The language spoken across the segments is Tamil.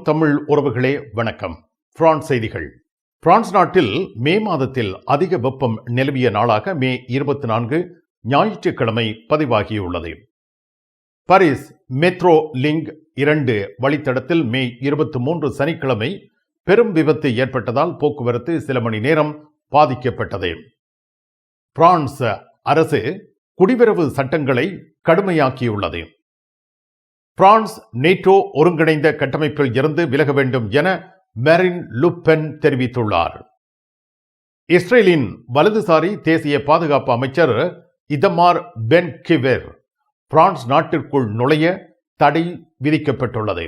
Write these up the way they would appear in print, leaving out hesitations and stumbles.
தமிழ் உறவுகளே வணக்கம். பிரான்ஸ் செய்திகள். பிரான்ஸ் நாட்டில் மே மாதத்தில் அதிக வெப்பம் நிலவிய நாளாக மே 24 ஞாயிற்றுக்கிழமை பதிவாகியுள்ளது. பாரிஸ் மெட்ரோ லிங்க் 2 வழித்தடத்தில் மே 23 சனிக்கிழமை பெரும் விபத்து ஏற்பட்டதால் போக்குவரத்து சில மணி நேரம் பாதிக்கப்பட்டது. பிரான்ஸ் அரசு குடிவரவு சட்டங்களை கடுமையாக்கியுள்ளது. பிரான்ஸ் நேட்டோ ஒருங்கிணைந்த கட்டமைப்பில் இருந்து விலக வேண்டும் என மெரின் லு பென் தெரிவித்துள்ளார். இஸ்ரேலின் வலதுசாரி தேசிய பாதுகாப்பு அமைச்சர் இதமார் பென் கிவேர் பிரான்ஸ் நாட்டிற்குள் நுழைய தடை விதிக்கப்பட்டுள்ளது.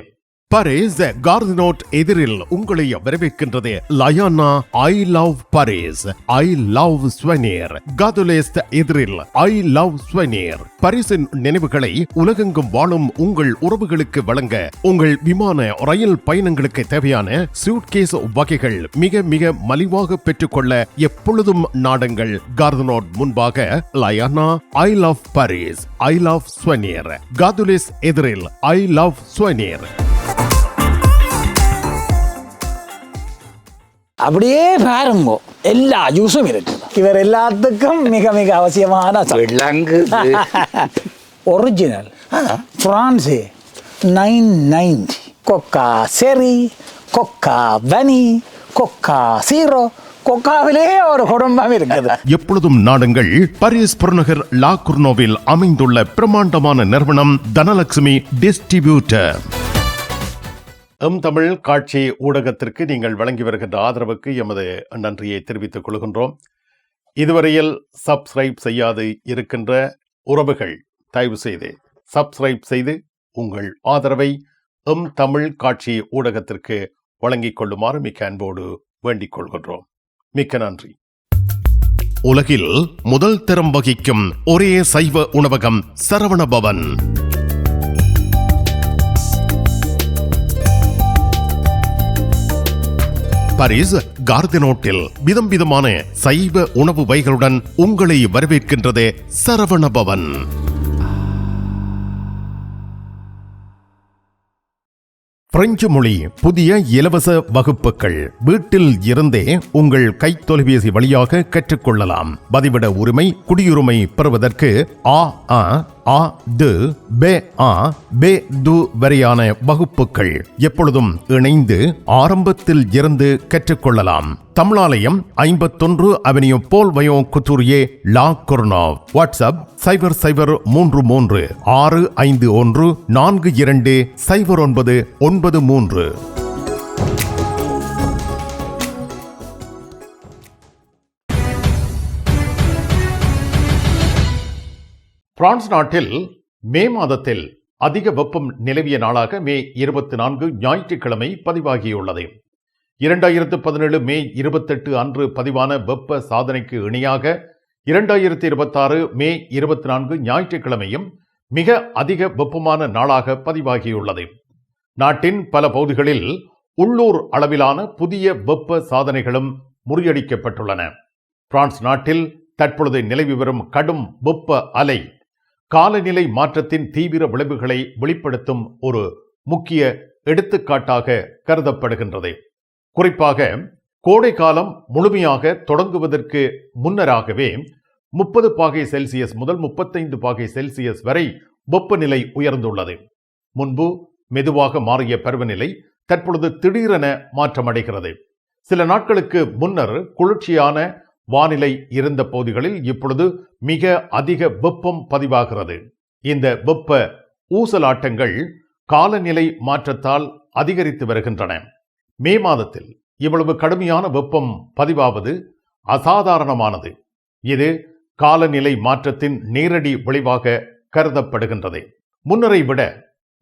பாரிஸ் கார்தினோட் எதிரில் உங்களை வரவேற்கின்றது லயானா I love Paris, I love souvenir. காதுலேஸ்ட் எதிரில் ஐ லவ் ஸ்வெனிர். பாரிஸின் நினைவுகளை உலகெங்கும் வாழும் உங்கள் உறவுகளுக்கு வழங்க உங்கள் விமான ரயில் பயணங்களுக்கு தேவையான சூட்கேஸ் வகைகள் மிக மிக மலிவாக பெற்றுக்கொள்ள எப்பொழுதும் நாடுங்கள். கார்தினோட் முன்பாக லயானா I love Paris, I love souvenir. காதுலேஸ் எதிரில் ஐ லவ் ஸ்வெனிர். அப்படியே பாருங்க, எல்லா ஜூஸும் இருக்கு. இவர் எல்லாத்துக்கும் மிக மிக அவசியமான ஒரிஜினல் பிரான்ஸ் 990 கொக்கா செரி, கொக்கா வனி, கொக்கா சீரோ. கொக்காவிலே ஒரு குடும்பம் இருக்குது. எப்பொழுதும் நாடுங்கள் பாரிஸ் புறநகர் லா குர்னோவில் அமைந்துள்ள பிரமாண்டமான நிறுவனம் தனலட்சுமி டிஸ்ட்ரிபியூட்டர். தமிழ் காட்சி ஊடகத்திற்கு நீங்கள் வழங்கி வருகின்ற ஆதரவுக்கு எமது நன்றியை தெரிவித்துக் கொள்கின்றோம். இதுவரையில் சப்ஸ்கிரைப் செய்யாது இருக்கின்ற உறவுகள் தயவு செய்து சப்ஸ்கிரைப் செய்து உங்கள் ஆதரவை தமிழ் காட்சி ஊடகத்திற்கு வழங்கிக் கொள்ளுமாறு மிக்க அன்போடு வேண்டிக் கொள்கின்றோம். மிக்க நன்றி. உலகில் முதல் தரம் வகிக்கும் ஒரே சைவ உணவகம் சரவண பவன். பாரிஸ் கார்தினோட்டில் விதம் விதமான சைவ உணவு வகைகளுடன் உங்களை வரவேற்கின்றது சரவண பவன். பிரெஞ்சு மொழி புதிய இலவச வகுப்புகள் வீட்டில் இருந்தே உங்கள் கைத்தொலைபேசி வழியாக கற்றுக்கொள்ளலாம். பதிவிட உரிமை, குடியுரிமை பெறுவதற்கு வரையான வகுப்புகள் எப்பொழுதும் இணைந்து ஆரம்பத்தில் இருந்து கற்றுக்கொள்ளலாம். தமிழாலயம் 51 அவென்யூ போல் வயோ குத்தூரியே லா குர்னோவ். வாட்ஸ்அப் 0033 651 42 0993. பிரான்ஸ் நாட்டில் மே மாதத்தில் அதிக வெப்பம் நிலவிய நாளாக மே 24 ஞாயிற்றுக்கிழமை பதிவாகியுள்ளது. 2017 மே 28 அன்று பதிவான வெப்ப சாதனைக்கு இணையாக 2026 மே 24 ஞாயிற்றுக்கிழமையும் மிக அதிக வெப்பமான நாளாக பதிவாகியுள்ளது. நாட்டின் பல பகுதிகளில் உள்ளூர் அளவிலான புதிய வெப்ப சாதனைகளும் முறியடிக்கப்பட்டுள்ளன. பிரான்ஸ் நாட்டில் தற்பொழுது நிலவி வரும் கடும் வெப்ப அலை காலநிலை மாற்றத்தின் தீவிர விளைவுகளை வெளிப்படுத்தும் ஒரு முக்கிய எடுத்துக்காட்டாக கருதப்படுகின்றது. குறிப்பாக கோடை காலம் முழுமையாக தொடங்குவதற்கு முன்னராகவே 30 பாகை செல்சியஸ் முதல் 35 பாகை செல்சியஸ் வரை வெப்பநிலை உயர்ந்துள்ளது. முன்பு மெதுவாக மாறிய பருவநிலை தற்பொழுது திடீரென மாற்றமடைகிறது. சில நாட்களுக்கு முன்னர் குளிர்ச்சியான வானிலை இருந்த பகுதிகளில் இப்பொழுது மிக அதிக வெப்பம் பதிவாகிறது. இந்த வெப்ப ஊசலாட்டங்கள் காலநிலை மாற்றத்தால் அதிகரித்து வருகின்றன. மே மாதத்தில் இவ்வளவு கடுமையான வெப்பம் பதிவாவது அசாதாரணமானது. இது காலநிலை மாற்றத்தின் நேரடி விளைவாக கருதப்படுகின்றது. முன்னரை விட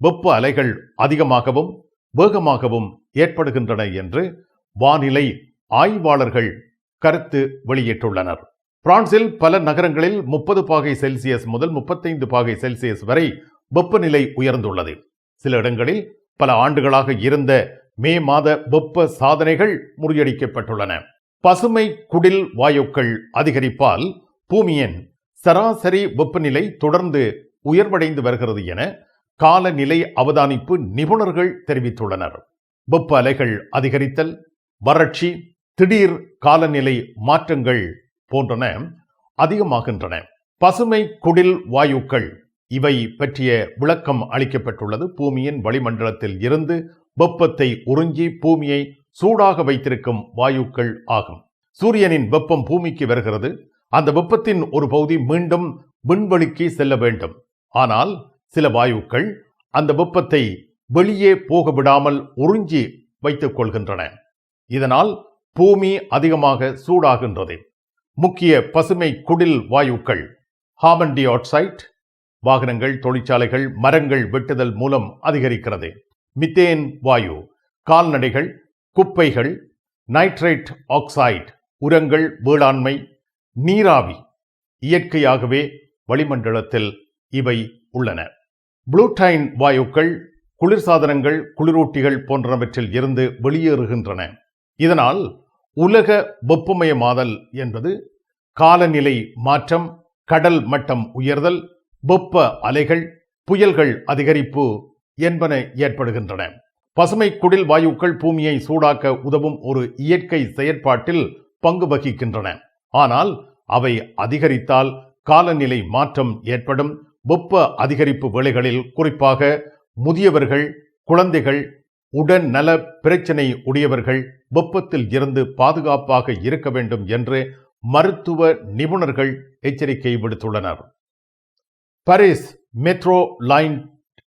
வெப்ப அலைகள் அதிகமாகவும் வேகமாகவும் ஏற்படுகின்றன என்று வானிலை ஆய்வாளர்கள் கருத்து வெளியிட்டுள்ளனர். பிரான்சில் பல நகரங்களில் 30 பாகை செல்சியஸ் முதல் 35 பாகை செல்சியஸ் வரை வெப்பநிலை உயர்ந்துள்ளது. சில இடங்களில் பல ஆண்டுகளாக இருந்த மே மாத வெப்ப சாதனைகள் முறியடிக்கப்பட்டுள்ளன. பசுமை குடில் வாயுக்கள் அதிகரிப்பால் பூமியின் சராசரி வெப்பநிலை தொடர்ந்து உயர்வடைந்து வருகிறது என காலநிலை அவதானிப்பு நிபுணர்கள் தெரிவித்துள்ளனர். வெப்ப அலைகள் அதிகரித்தல், வறட்சி, திடீர் காலநிலை மாற்றங்கள் போன்றன அதிகமாகின்றன. பசுமை குடில் வாயுக்கள் இவை பற்றிய விளக்கம் அளிக்கப்பட்டுள்ளது. பூமியின் வளிமண்டலத்தில் இருந்து வெப்பத்தை உறிஞ்சி பூமியை சூடாக வைத்திருக்கும் வாயுக்கள் ஆகும். சூரியனின் வெப்பம் பூமிக்கு வருகிறது. அந்த வெப்பத்தின் ஒரு பகுதி மீண்டும் விண்வெளிக்கு செல்ல வேண்டும். ஆனால் சில வாயுக்கள் அந்த வெப்பத்தை வெளியே போக விடாமல் உறிஞ்சி வைத்துக் கொள்கின்றன. இதனால் பூமி அதிகமாக சூடாகின்றது. முக்கிய பசுமை குடில் வாயுக்கள் கார்பன் டை ஆக்சைடு வாகனங்கள், தொழிற்சாலைகள், மரங்கள் வெட்டுதல் மூலம் அதிகரிக்கிறது. மித்தேன் வாயு கால்நடைகள், குப்பைகள், நைட்ரேட் ஆக்சைடு உரங்கள், வேளாண்மை, நீராவி. இயற்கையாகவே வளிமண்டலத்தில் இவை உள்ளன. புளூட்டைன் வாயுக்கள் குளிர்சாதனங்கள், குளிரூட்டிகள் போன்றவற்றில் இருந்து வெளியேறுகின்றன. இதனால் உலக வெப்பமயமாதல் என்பது காலநிலை மாற்றம், கடல் மட்டம் உயர்தல், வெப்ப அலைகள், புயல்கள் அதிகரிப்பு என்பன ஏற்படுகின்றன. பசுமை குடில் வாயுக்கள் பூமியை சூடாக்க உதவும் ஒரு இயற்கை செயற்பாட்டில் பங்கு வகிக்கின்றன. ஆனால் அவை அதிகரித்தால் காலநிலை மாற்றம் ஏற்படும். வெப்ப அதிகரிப்பு வேளைகளில் குறிப்பாக முதியவர்கள், குழந்தைகள், உடல் நல பிரச்சனை உடையவர்கள் வெப்பத்தில் இருந்து பாதுகாப்பாக இருக்க வேண்டும் என்று மருத்துவ நிபுணர்கள் எச்சரிக்கை விடுத்துள்ளனர். பாரிஸ் மெட்ரோ லைன்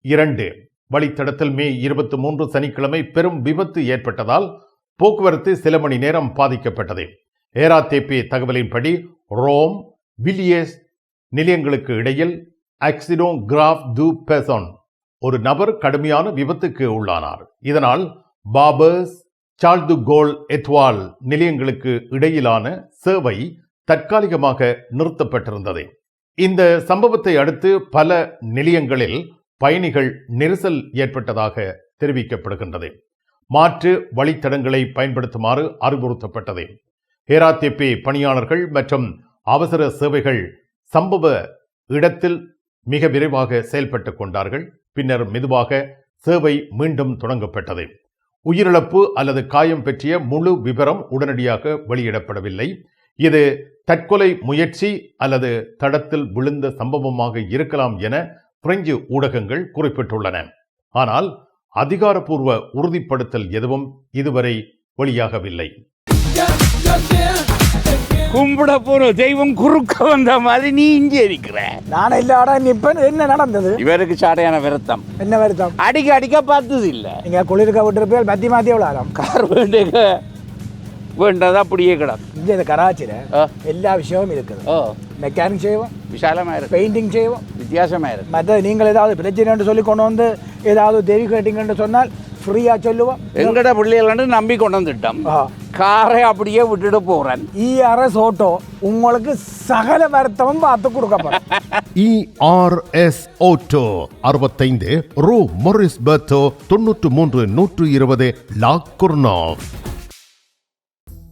2 வழித்தடத்தில் மே 23 சனிக்கிழமை பெரும் விபத்து ஏற்பட்டதால் போக்குவரத்து சில மணி நேரம் பாதிக்கப்பட்டது. ஏராத்தேபே தகவலின்படி ரோம், வில்லியஸ் நிலையங்களுக்கு இடையில் ஆக்சிடோன் கிராஃப் டு பெசன் ஒரு நபர் கடுமையான விபத்துக்கு உள்ளானார். இதனால் பாபர்ஸ், சார்ல் து கோல் எத்வால் நிலையங்களுக்கு இடையிலான சேவை தற்காலிகமாக நிறுத்தப்பட்டிருந்தது. இந்த சம்பவத்தை அடுத்து பல நிலையங்களில் பயணிகள் நெரிசல் ஏற்பட்டதாக தெரிவிக்கப்படுகின்றது. மாற்று வழித்தடங்களை பயன்படுத்துமாறு அறிவுறுத்தப்பட்டது. ஏராத்தேபே பணியாளர்கள் மற்றும் அவசர சேவைகள் சம்பவ இடத்தில் மிக விரைவாக செயல்பட்டுக் கொண்டார்கள். பின்னர் மெதுவாக சேவை மீண்டும் தொடங்கப்பட்டது. உயிரிழப்பு அல்லது காயம் பற்றிய முழு விவரம் உடனடியாக வெளியிடப்படவில்லை. இது தற்கொலை முயற்சி அல்லது தடத்தில் விழுந்த சம்பவமாக இருக்கலாம் என பிரெஞ்சு ஊடகங்கள் குறிப்பிட்டுள்ளன. ஆனால் அதிகாரப்பூர்வ உறுதிப்படுத்தல் எதுவும் இதுவரை வெளியாகவில்லை. கும்பிட போற தெய்வம் குறுக்க வந்த மாதிரி நீ இங்கே இருக்கிற. நான் இல்லாட நிப்பேன். என்ன நடந்தது? இவருக்கு சாடையான வருத்தம். என்ன வருத்தம்? அடிக்க பார்த்தது இல்ல. நீங்க குளிர்க்க விட்டுருப்பேன். பத்தி மாத்தி எவ்வளோ கார் வேண்டது அப்படியே கிடக்கும். இந்த கராச்சியில எல்லா விஷயமும் இருக்குது. மெக்கானிக் செய்வோம், விசாலமா இருக்கு. பெயிண்டிங் செய்வோம், வித்தியாசமா இருக்கு. மற்ற நீங்கள் ஏதாவது பிரச்சனை சொல்லி கொண்டு வந்து ஏதாவது தெரி கேட்டிங்கன்னு சொன்னால் ஃப்ரீயா சொல்லுவோம். எங்கட பிள்ளைகள் நம்பி கொண்டு வந்துட்டோம். காரை அப்படியே விட்டுட்டு போறேன். ERS ஆட்டோ உங்களுக்கு சகல வருத்தமும் பார்த்து கொடுக்கப்படும். ERS ஆட்டோ 65 ரூ மொரிஸ் பெர்த்தோ 93 120 லா குர்னாவ்.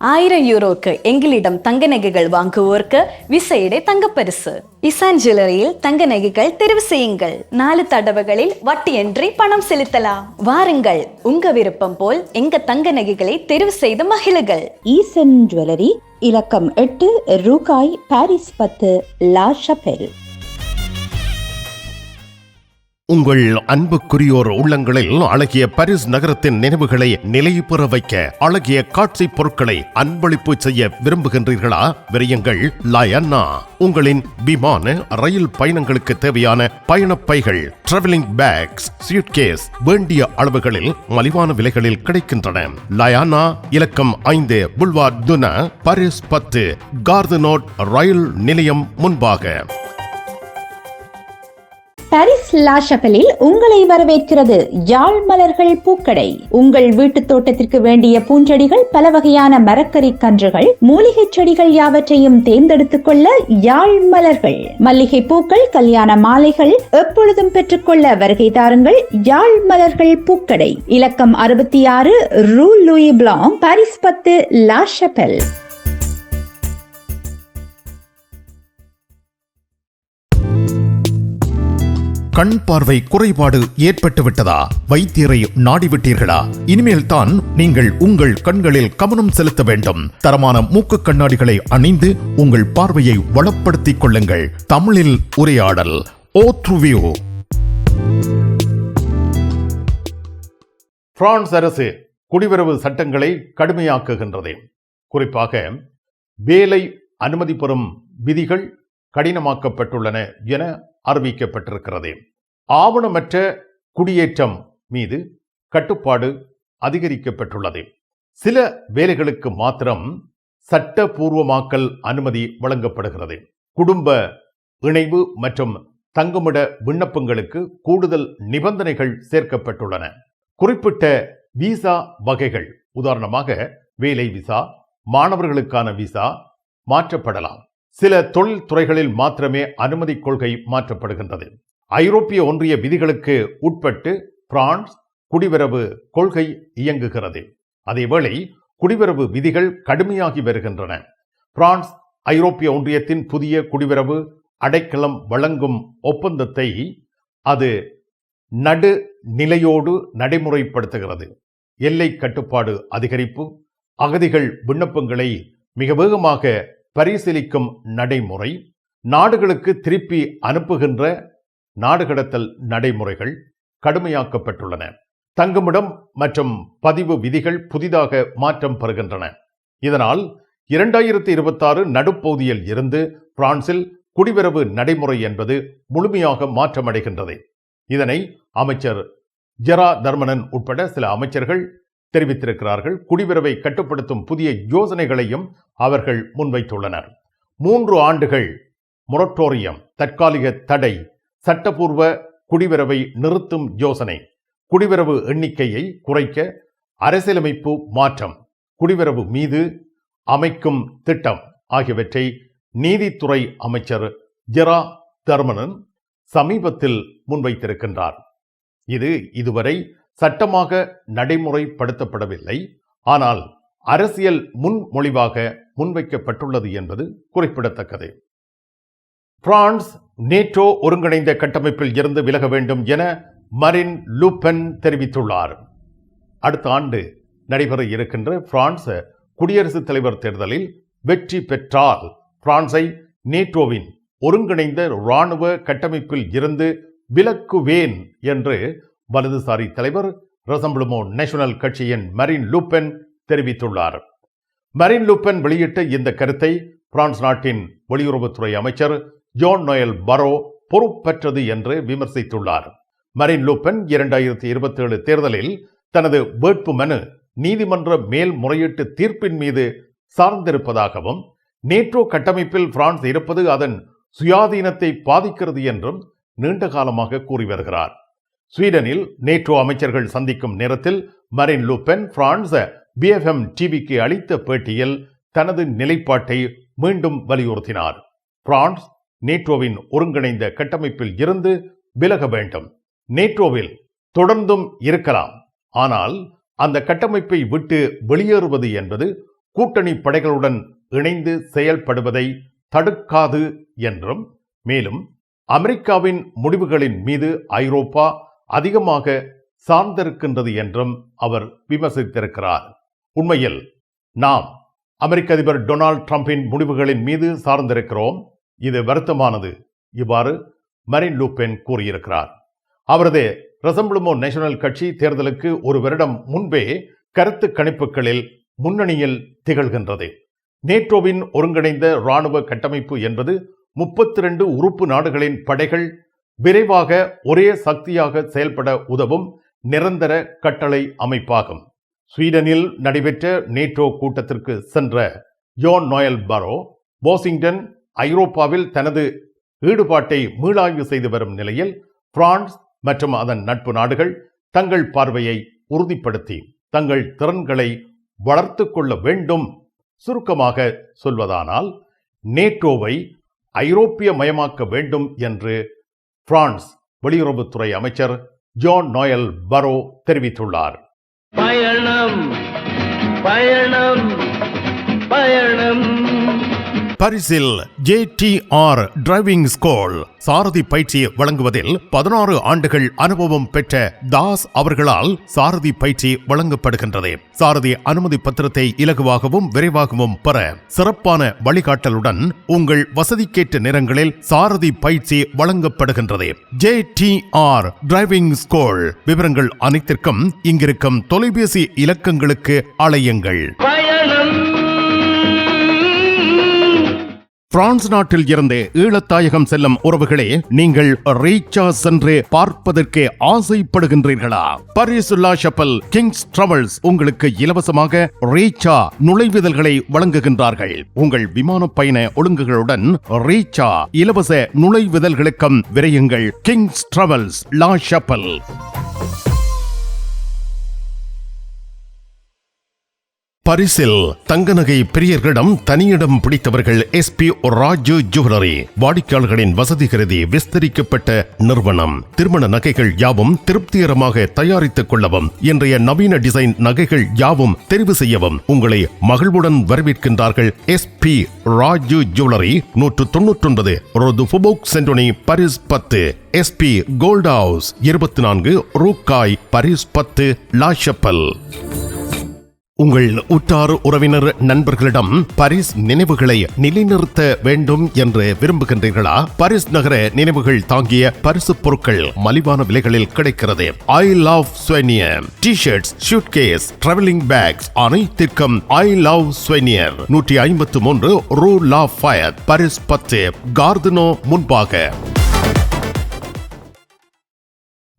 1000 യൂറോക്ക് எங்களிடம் தங்க நகைகள் வாங்குவோருக்கு விசேட தங்கப்பரிசு. இசான் ஜுவல்லரியில் தங்க நகைகள் தெரிவு செய்யுங்கள். 4 தடவைகளில் வட்டியின்றி பணம் செலுத்தலாம். வாருங்கள், உங்க விருப்பம் போல் எங்க தங்க நகைகளை தெரிவு செய்து மகிழுங்கள். ஈசன் ஜுவல்லரி, இலக்கம் 8, ரூகாய், பாரிஸ் 10, லா ஷபெல். உங்கள் அன்புக்குரியோர் உள்ளங்களில் அழகிய பாரிஸ் நகரத்தின் நினைவுகளை நிலைபெற வைக்க அழகிய காட்சி பொருட்களை அன்பளிப்பு செய்ய விரும்புகின்றீர்களா? விரையுங்கள் லயன்னா. உங்களின் விமான, ரயில் பயணங்களுக்கு தேவையான பயணப்பைகள், டிராவலிங் பேக்ஸ், சூட்கேஸ் வேண்டிய அளவுகளில் மலிவான விலைகளில் கிடைக்கின்றன. லயானா, இலக்கம் 5, புல்வார்ட் துனா, பாரிஸ் 10, கார்தனோட் ரயில் நிலையம் முன்பாக. பாரிஸ் லா ஷபெலில் உங்களை வரவேற்கிறது யாழ் மலர்கள் பூக்கடை. உங்கள் வீட்டு தோட்டத்திற்கு வேண்டிய பூஞ்செடிகள், பல வகையான மரக்கறி கன்றுகள், மூலிகை செடிகள் யாவற்றையும் தேர்ந்தெடுத்துக் கொள்ள யாழ் மலர்கள். மல்லிகை பூக்கள், கல்யாண மாலைகள் எப்பொழுதும் பெற்றுக்கொள்ள வருகை தாருங்கள். யாழ் மலர்கள் பூக்கடை, இலக்கம் 66 rue Louis Blanc, Paris 10, la Chapelle. கண் பார்வை குறைபாடு ஏற்பட்டு விட்டதா? வைத்தியரை நாடிவிட்டீர்களா? இனிமேல் தான் நீங்கள் உங்கள் கண்களில் கவனம் செலுத்த வேண்டும். தரமான மூக்கு கண்ணாடிகளை அணிந்து உங்கள் பார்வையை வளப்படுத்திக் கொள்ளுங்கள். தமிழில் உரையாடல் ஓத்ருவியூ. பிரான்ஸ் அரசு குடிவரவு சட்டங்களை கடுமையாக்குகின்றது. குறிப்பாக வேலை அனுமதி பெறும் விதிகள் கடினமாக்கப்பட்டுள்ளன என அறிவிக்கப்பட்டிருக்கிறது. ஆவணமற்ற குடியேற்றம் மீது கட்டுப்பாடு அதிகரிக்கப்பட்டுள்ளது. சில வேலைகளுக்கு மாத்திரம் சட்டபூர்வமாக்கல் அனுமதி வழங்கப்படுகிறது. குடும்ப இணைவு மற்றும் தங்குமிட விண்ணப்பங்களுக்கு கூடுதல் நிபந்தனைகள் சேர்க்கப்பட்டுள்ளன. குறிப்பிட்ட விசா வகைகள், உதாரணமாக வேலை விசா, மாணவர்களுக்கான விசா மாற்றப்படலாம். சில தொழில் துறைகளில் மாத்திரமே அனுமதி கொள்கை மாற்றப்படுகின்றது. ஐரோப்பிய ஒன்றிய விதிகளுக்கு உட்பட்டு பிரான்ஸ் குடிவரவு கொள்கை இயங்குகிறது. அதேவேளை குடிவரவு விதிகள் கடுமையாகி வருகின்றன. பிரான்ஸ் ஐரோப்பிய ஒன்றியத்தின் புதிய குடிவரவு அடைக்கலம் வழங்கும் ஒப்பந்தத்தை அது நடுநிலையோடு நடைமுறைப்படுத்துகிறது. எல்லை கட்டுப்பாடு அதிகரிப்பு, அகதிகள் விண்ணப்பங்களை மிக வேகமாக பரிசீலிக்கும் நடைமுறை, நாடுகளுக்கு திருப்பி அனுப்புகின்ற நாடு கடத்தல் நடைமுறைகள் கடுமையாக்கப்பட்டுள்ளன. தங்குமிடம் மற்றும் பதிவு விதிகள் புதிதாக மாற்றம் பெறுகின்றன. இதனால் 2026 நடுப்பகுதியில் இருந்து பிரான்சில் குடிவரவு நடைமுறை என்பது முழுமையாக மாற்றமடைகின்றது. இதனை அமைச்சர் ஜெரா தர்மனன் உட்பட சில அமைச்சர்கள் தெரிவித்திருக்கிறார்கள். குடிவரவை கட்டுப்படுத்தும் புதிய யோசனைகளையும் அவர்கள் முன்வைத்துள்ளனர். 3 ஆண்டுகள் மொரட்டோரியம், தற்காலிக தடை, சட்டப்பூர்வ குடிவரவை நிறுத்தும் யோசனை, குடிவரவு எண்ணிக்கையை குறைக்க அரசியலமைப்பு மாற்றம், குடிவரவு மீது அமைக்கும் திட்டம் ஆகியவற்றை நீதித்துறை அமைச்சர் ஜெரா தர்மனன் சமீபத்தில் முன்வைத்திருக்கின்றார். இது இதுவரை சட்டமாக நடைமுறைப்படுத்தப்படவில்லை, ஆனால் அரசியல் முன்மொழிவாக முன்வைக்கப்பட்டுள்ளது என்பது குறிப்பிடத்தக்கது. பிரான்ஸ் நேட்டோ ஒருங்கிணைந்த கட்டமைப்பில் இருந்து விலக வேண்டும் என மரின் லூபென் தெரிவித்துள்ளார். அடுத்த ஆண்டு நடைபெற இருக்கின்ற பிரான்ஸ் குடியரசுத் தலைவர் தேர்தலில் வெற்றி பெற்றால் பிரான்ஸை நேட்டோவின் ஒருங்கிணைந்த இராணுவ கட்டமைப்பில் இருந்து விலக்குவேன் என்று வலதுசாரி தலைவர் ரசம்பிளமோ நேஷனல் கட்சியின் மரின் லூபென் தெரிவித்துள்ளார். மரின் லூபென் வெளியிட்ட இந்த கருத்தை பிரான்ஸ் நாட்டின் வெளியுறவுத்துறை அமைச்சர் ஜான் நோயல் பரோ பொறுப்பற்றது என்று விமர்சித்துள்ளார். மரின் லூபென் 2027 தேர்தலில் தனது வேட்பு மனு நீதிமன்ற மேல்முறையீட்டு தீர்ப்பின் மீது சார்ந்திருப்பதாகவும், நேட்டோ கட்டமைப்பில் பிரான்ஸ் இருப்பது அதன் சுயாதீனத்தை பாதிக்கிறது என்றும் நீண்ட காலமாக கூறி வருகிறார். ஸ்வீடனில் நேட்டோ அமைச்சர்கள் சந்திக்கும் நேரத்தில் மரின் லூபென் பிரான்ஸ் BFM டிவிக்கு அளித்த பேட்டியில் தனது நிலைப்பாட்டை மீண்டும் வலியுறுத்தினார். பிரான்ஸ் நேட்டோவின் ஒருங்கிணைந்த கட்டமைப்பில் இருந்து விலக வேண்டும். நேட்டோவில் தொடர்ந்தும் இருக்கலாம், ஆனால் அந்த கட்டமைப்பை விட்டு வெளியேறுவது என்பது கூட்டணி படைகளுடன் இணைந்து செயல்படுவதை தடுக்காது என்றும், மேலும் அமெரிக்காவின் முடிவுகளின் மீது ஐரோப்பா அதிகமாக சார்ந்திருக்கின்றது என்றும் அவர் விமர்சித்திருக்கிறார். உண்மையில் நாம் அமெரிக்க அதிபர் டொனால்ட் ட்ரம்பின் முடிவுகளின் மீது சார்ந்திருக்கிறோம். இது வருத்தமானது. இவ்வாறு மரின் லூபென் கூறியிருக்கிறார். அவரது ரசம்பிளமோ நேஷனல் கட்சி தேர்தலுக்கு ஒரு வருடம் முன்பே கருத்து கணிப்புகளில் முன்னணியில் திகழ்கின்றது. நேட்டோவின் ஒருங்கிணைந்த இராணுவ கட்டமைப்பு என்பது 32 உறுப்பு நாடுகளின் படைகள் விரைவாக ஒரே சக்தியாக செயல்பட உதவும் நிரந்தர கட்டளை அமைப்பாகும். ஸ்வீடனில் நடைபெற்ற நேட்டோ கூட்டத்திற்கு சென்ற ஜான் நோயல் பரோ, வாஷிங்டன் ஐரோப்பாவில் தனது ஈடுபாட்டை மீளாய்வு செய்து வரும் நிலையில் பிரான்ஸ் மற்றும் அதன் நட்பு நாடுகள் தங்கள் பார்வையை உறுதிப்படுத்தி தங்கள் திறன்களை வளர்த்து கொள்ள வேண்டும். சுருக்கமாக சொல்வதானால் நேட்டோவை ஐரோப்பிய மயமாக்க வேண்டும் என்று பிரான்ஸ் வெளியுறவுத்துறை அமைச்சர் ஜான் நோயல் பரோ தெரிவித்துள்ளார். பயணம் பயணம் பயணம் பரிசில் JTR டிரைவிங் ஸ்கூல் சாரதி பயிற்சி வழங்குவதில் 16 ஆண்டுகள் அனுபவம் பெற்ற தாஸ் அவர்களால் சாரதி பயிற்சி வழங்கப்படுகின்றது. சாரதி அனுமதி பத்திரத்தை இலகுவாகவும் விரைவாகவும் பெற சிறப்பான வழிகாட்டலுடன் உங்கள் வசதிக்கேற்ற நேரங்களில் சாரதி பயிற்சி வழங்கப்படுகின்றது. JTR driving school. விவரங்கள் அனைத்திற்கும் இங்கிருக்கும் தொலைபேசி இலக்கங்களுக்கு அழையுங்கள். பிரான்ஸ் நாட்டில் இருந்து ஈழத்தாயகம் செல்லும் உறவுகளே, நீங்கள் ரீச்சா சென்று பார்ப்பதற்கு ஆசைப்படுகின்றீர்களா? பாரிஸ் லா ஷப்பல் கிங்ஸ் டிராவல்ஸ் உங்களுக்கு இலவசமாக ரீச்சா நுழைவுதல்களை வழங்குகின்றார்கள். உங்கள் விமான பயண ஒழுங்குகளுடன் ரீச்சா இலவச நுழைவுதல்களுக்கும் விரையுங்கள். கிங்ஸ் டிராவல்ஸ் லா ஷப்பல். பரிசில் தங்க நகை பிரியர்களிடம் தனியிடம் பிடித்தவர்கள் SP ராஜு ஜுவல்லரி. வாடிக்கையாளர்களின் வசதி கருதி விஸ்தரிக்கப்பட்ட நிறுவனம். திருமண நகைகள் யாவும் திருப்திகரமாக தயாரித்துக் கொள்ளவும், இன்றைய நவீன டிசைன் நகைகள் யாவும் தெரிவு செய்யவும் உங்களை மகிழ்வுடன் வரவேற்கின்றார்கள். SP ராஜு ஜுவல்லரி, 199 ரோது ஃபுபோக் சென்டோனி, பாரிஸ் 10. SP கோல்ட் ஹவுஸ், 24 ரூகாய், பாரிஸ் 10, லா ஷப்பல். உங்கள் உற்றார் உறவினர் நண்பர்களிடம் பாரிஸ் நினைவுகளை நிலைநிறுத்த வேண்டும் என்று விரும்புகின்றீர்களா? பாரிஸ் நகர நினைவுகள் தாங்கிய பரிசு பொருட்கள் மலிவான விலைகளில் கிடைக்கிறது. I love souvenir T-shirts, suitcase, travelling packs அனைத்திற்கும் ஐ லவ் ஸ்வெனியர். 153 ரூ லா ஃபயர், பாரிஸ் 10, கார்தினோ முன்பாக.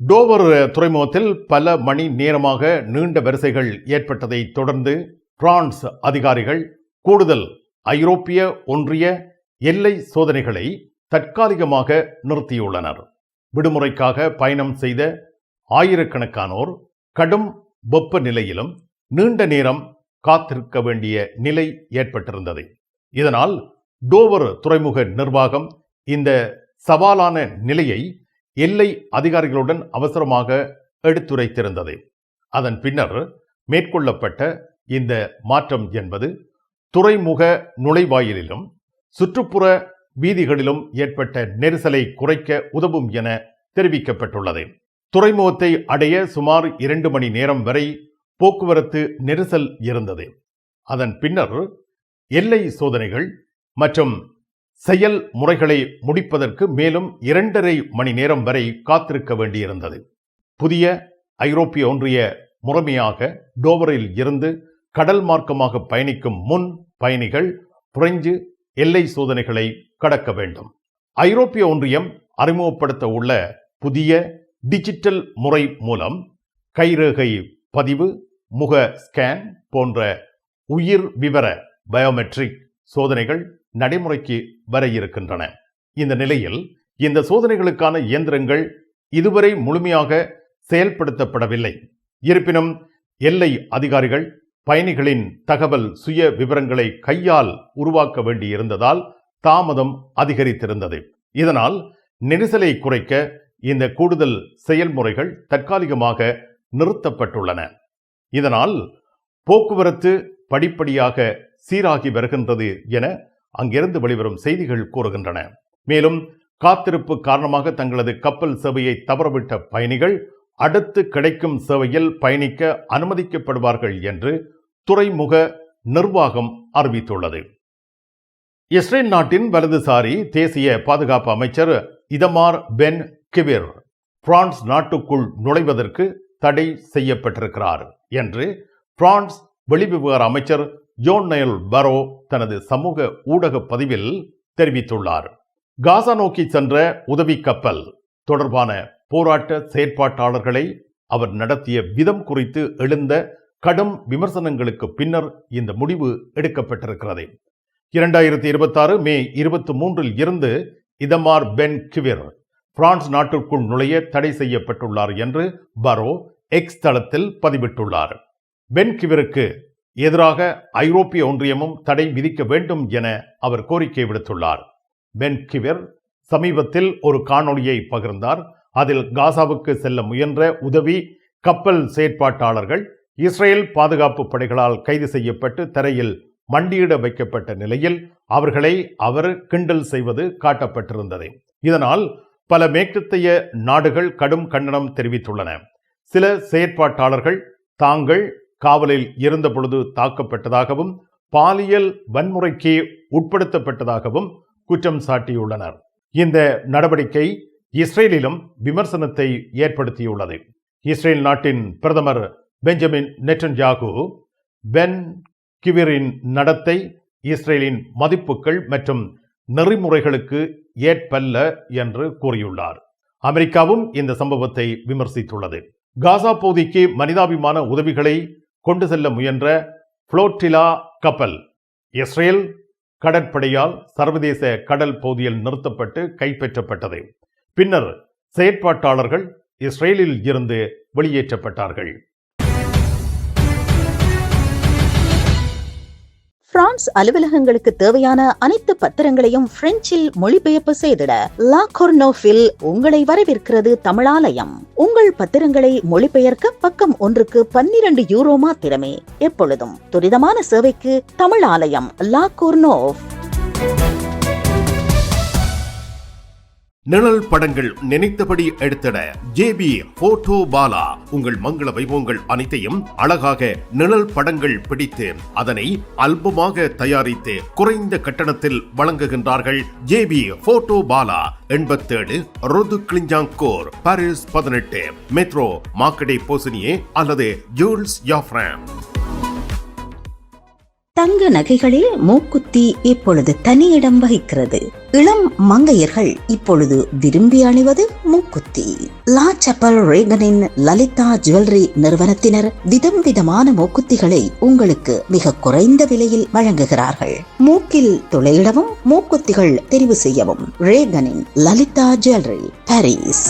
டோவர் துறைமுகத்தில் பல மணி நேரமாக நீண்ட வரிசைகள் ஏற்பட்டதை தொடர்ந்து பிரான்ஸ் அதிகாரிகள் கூடுதல் ஐரோப்பிய ஒன்றிய எல்லை சோதனைகளை தற்காலிகமாக நிறுத்தியுள்ளனர். விடுமுறைக்காக பயணம் செய்த ஆயிரக்கணக்கானோர் கடும் வெப்ப நிலையிலும் நீண்ட நேரம் காத்திருக்க வேண்டிய நிலை ஏற்பட்டிருந்தது. இதனால் டோவர் துறைமுக நிர்வாகம் இந்த சவாலான நிலையை எல்லை அதிகாரிகளுடன் அவசரமாக எடுத்துரைத்திருந்தது. அதன் பின்னர் மேற்கொள்ளப்பட்ட இந்த மாற்றம் என்பது துறைமுக நுழைவாயிலிலும் சுற்றுப்புற வீதிகளிலும் ஏற்பட்ட நெரிசலை குறைக்க உதவும் என தெரிவிக்கப்பட்டுள்ளது. துறைமுகத்தை அடைய சுமார் 2 மணி நேரம் வரை போக்குவரத்து நெரிசல் இருந்தது. அதன் பின்னர் எல்லை சோதனைகள் மற்றும் செயல் முறைகளை முடிப்பதற்கு மேலும் 2.5 மணி நேரம் வரை காத்திருக்க வேண்டியிருந்தது. புதிய ஐரோப்பிய ஒன்றிய முறைமையாக டோவரில் இருந்து கடல் மார்க்கமாக பயணிக்கும் முன் பயணிகள் பிரெஞ்சு எல்லை சோதனைகளை கடக்க வேண்டும். ஐரோப்பிய ஒன்றியம் அறிமுகப்படுத்த உள்ள புதிய டிஜிட்டல் முறை மூலம் கைரேகை பதிவு, முக ஸ்கேன் போன்ற உயிர் விவர பயோமெட்ரிக் சோதனைகள் நடைமுறைக்கு வர இருக்கின்றன. இந்த நிலையில் இந்த சோதனைகளுக்கான இயந்திரங்கள் இதுவரை முழுமையாக செயல்படுத்தப்படவில்லை. இருப்பினும் எல்லை அதிகாரிகள் பயணிகளின் தகவல் சுய விவரங்களை கையால் உருவாக்க வேண்டியிருந்ததால் தாமதம் அதிகரித்திருந்தது. இதனால் நெரிசலை குறைக்க இந்த கூடுதல் செயல்முறைகள் தற்காலிகமாக நிறுத்தப்பட்டுள்ளன. இதனால் போக்குவரத்து படிப்படியாக சீராகி வருகின்றது என அங்கிருந்து வெளிவரும் செய்திகள் கூறுகின்றன. மேலும் காத்திருப்பு காரணமாக தங்களது கப்பல் சேவையை தவறவிட்ட பயணிகள் அடுத்து கிடைக்கும் சேவையில் பயணிக்க அனுமதிக்கப்படுவார்கள் என்று துறைமுக நிர்வாகம் அறிவித்துள்ளது. இஸ்ரேல் நாட்டின் வலதுசாரி தேசிய பாதுகாப்பு அமைச்சர் இதமார் பென் கிவிர் பிரான்ஸ் நாட்டுக்குள் நுழைவதற்கு தடை செய்யப்பட்டிருக்கிறார் என்று பிரான்ஸ் வெளிவிவகார அமைச்சர் ஜோன் நயல் பரோ தனது சமூக ஊடக பதிவில் தெரிவித்துள்ளார். காசா நோக்கி சென்ற உதவி கப்பல் தொடர்பான போராட்ட செயற்பாட்டாளர்களை அவர் நடத்திய விதம் குறித்து எழுந்த கடும் விமர்சனங்களுக்கு பின்னர் இந்த முடிவு எடுக்கப்பட்டிருக்கிறது. 2026 மே 23 இருந்து இதமார் பென் கிவிர் பிரான்ஸ் நாட்டிற்குள் நுழைய தடை செய்யப்பட்டுள்ளார் என்று பரோ எக்ஸ் தளத்தில் பதிவிட்டுள்ளார். பென் கிவிருக்கு எதிராக ஐரோப்பிய ஒன்றியமும் தடை விதிக்க வேண்டும் என அவர் கோரிக்கை விடுத்துள்ளார். பென் கிவிர் சமீபத்தில் ஒரு காணொளியை பகிர்ந்தார். அதில் காசாவுக்கு செல்ல முயன்ற உதவி கப்பல் செயற்பாட்டாளர்கள் இஸ்ரேல் பாதுகாப்பு படைகளால் கைது செய்யப்பட்டு தரையில் மண்டியிட வைக்கப்பட்ட நிலையில் அவர்களை அவர் கிண்டல் செய்வது காட்டப்பட்டிருந்தது. இதனால் பல மேற்கத்திய நாடுகள் கடும் கண்டனம் தெரிவித்துள்ளன. சில செயற்பாட்டாளர்கள் தாங்கள் காவலில் இருந்த பொழுது தாக்கப்பட்டதாகவும் பாலியல் வன்முறைக்கு உட்படுத்தப்பட்டதாகவும் குற்றம் சாட்டியுள்ளனர். இந்த நடவடிக்கை இஸ்ரேலிலும் விமர்சனத்தை ஏற்படுத்தியுள்ளது. இஸ்ரேல் நாட்டின் பிரதமர் பெஞ்சமின் நெட்டன்யாகு பென் கிவிரின் நடத்தை இஸ்ரேலின் மதிப்புகள் மற்றும் நெறிமுறைகளுக்கு ஏற்பல்ல என்று கூறியுள்ளார். அமெரிக்காவும் இந்த சம்பவத்தை விமர்சித்துள்ளது. காசா பகுதிக்கு மனிதாபிமான உதவிகளை கொண்டு செல்ல முயன்ற புளோட்டிலா கப்பல் இஸ்ரேல் கடற்படையால் சர்வதேச கடல் பகுதியில் நிறுத்தப்பட்டு கைப்பற்றப்பட்டது. பின்னர் செயற்பாட்டாளர்கள் இஸ்ரேலில் இருந்து வெளியேற்றப்பட்டார்கள். பிரான்ஸ் அலுவலகங்களுக்கு தேவையான அனைத்து பத்திரங்களையும் பிரெஞ்சில் மொழிபெயர்ப்பு செய்திட லா கொர்னோஃபில் உங்களை வரவேற்கிறது தமிழாலயம். உங்கள் பத்திரங்களை மொழிபெயர்க்க பக்கம் ஒன்றுக்கு 12 யூரோ மாத்திரமே. எப்பொழுதும் துரிதமான சேவைக்கு தமிழாலயம் லா கொர்னோஃப். நிழல் படங்கள் நினைத்தபடி எடுத்திட ஜேபி போட்டோ பாலா. உங்கள் மங்கள வைபவங்கள் அனைத்தையும் அழகாக நிழல் படங்கள் பிடித்து அதனை ஆல்பமாக தயாரித்து குறைந்த கட்டணத்தில் வழங்குகின்றார்கள். ஜேபி போட்டோ பாலா 87 ரோது கிளிஞ்சாங்கோர், பாரிஸ் 18, மெட்ரோ மார்க்கெட்டே போசினியே அல்லது ஜூல்ஸ் யாஃப்ரான். தங்க நகைகளில் மூக்குத்தி இப்பொழுது தனி இடம் வகிக்கிறது. இளம் மங்கையர்கள் இப்பொழுது விரும்பி அணிவது மூக்குத்தி. லா சப்பல் ரேகனின் லலிதா ஜுவல்லரி நிறுவனத்தினர் விதம் விதமான மூக்குத்திகளை உங்களுக்கு மிக குறைந்த விலையில் வழங்குகிறார்கள். மூக்கில் துளையிடவும் மூக்குத்திகள் தெரிவு செய்யவும் ரேகனின் Lalitha jewellery, Paris.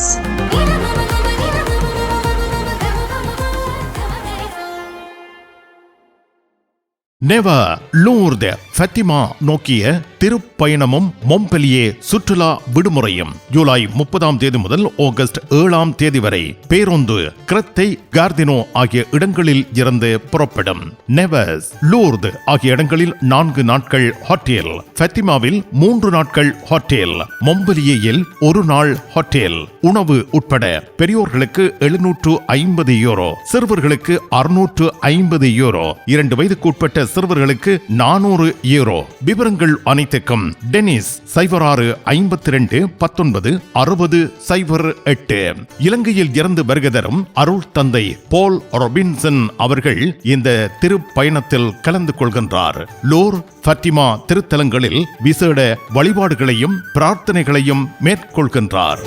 Nevers Lourdes Fatima நோக்கிய திருப்பயணமும் மொம்பெலியே சுற்றுலா விடுமுறையும் ஜூலை 30 முதல் ஆகஸ்ட் 7 வரை பேருந்து கிரத்தை கார்தினோ ஆகிய இடங்களில் இருந்து புறப்படும். நெவர்ஸ் லூர்து ஆகிய இடங்களில் 4 நாட்கள் ஹோட்டல், ஃபத்திமாவில் 3 நாட்கள் ஹோட்டல், மொம்பெலியேயில் 1 நாள் ஹோட்டல். உணவு உட்பட பெரியோர்களுக்கு 750 யூரோ, சிறுவர்களுக்கு 650 யூரோ, 2 வயதுக்கு உட்பட்ட சிறுவர்களுக்கு 400 யூரோ. விவரங்கள் அனைத்துக்கும் டெனிஸ் 06 52 19 60 08. இலங்கையில் இருந்து வருகை தரும் அருள் தந்தை போல் ரொபின்சன் அவர்கள் இந்த திருப்பயணத்தில் கலந்து கொள்கின்றார். லூர் ஃபத்திமா திருத்தலங்களில் விசேட வழிபாடுகளையும் பிரார்த்தனைகளையும் மேற்கொள்கின்றார்.